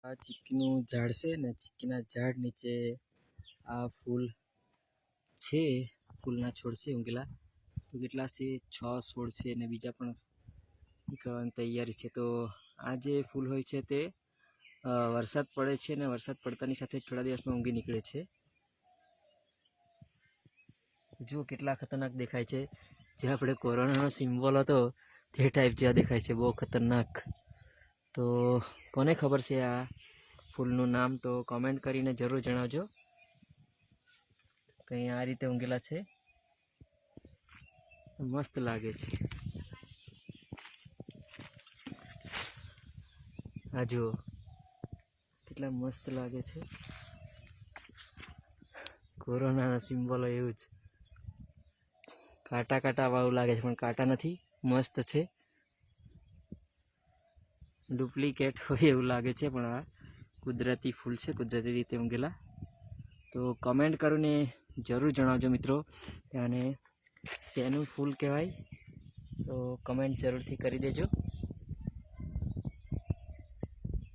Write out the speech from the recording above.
આ ચીકીનું ઝાડ છે ને ચીકીના ઝાડ નીચે આ ફૂલ છે, ફૂલના છોડ છે ઊંઘેલા. તો કેટલા છે? 6 છોડ છે અને બીજા પણ નીકળવાની તૈયારી છે. તો આ જે ફૂલ હોય છે તે વરસાદ પડે છે અને વરસાદ પડતાની સાથે થોડા દિવસમાં ઊંઘી નીકળે છે. જુઓ કેટલા ખતરનાક દેખાય છે. જે આપણે કોરોનાનો સિમ્બોલ હતો તે ટાઈપ જેવા દેખાય છે, બહુ ખતરનાક. તો કોને ખબર છે આ ફૂલનું નામ? તો કોમેન્ટ કરીને જરૂર જણાવજો. કંઈ આ રીતે ઊંઘેલા છે, મસ્ત લાગે છે. આ જુઓ કેટલા મસ્ત લાગે છે. કોરોનાનો સિમ્બોલ એવું જ કાંટા કાંટા વાળું લાગે છે, પણ કાંટા નથી, મસ્ત છે. ડુપ્લિકેટ હોય એવું લાગે છે, પણ આ કુદરતી ફૂલ છે, કુદરતી રીતે ઊંઘેલા. તો કમેન્ટ કરીને જરૂર જણાવજો મિત્રો, અને શેનું ફૂલ કહેવાય તો કમેન્ટ જરૂરથી કરી દેજો.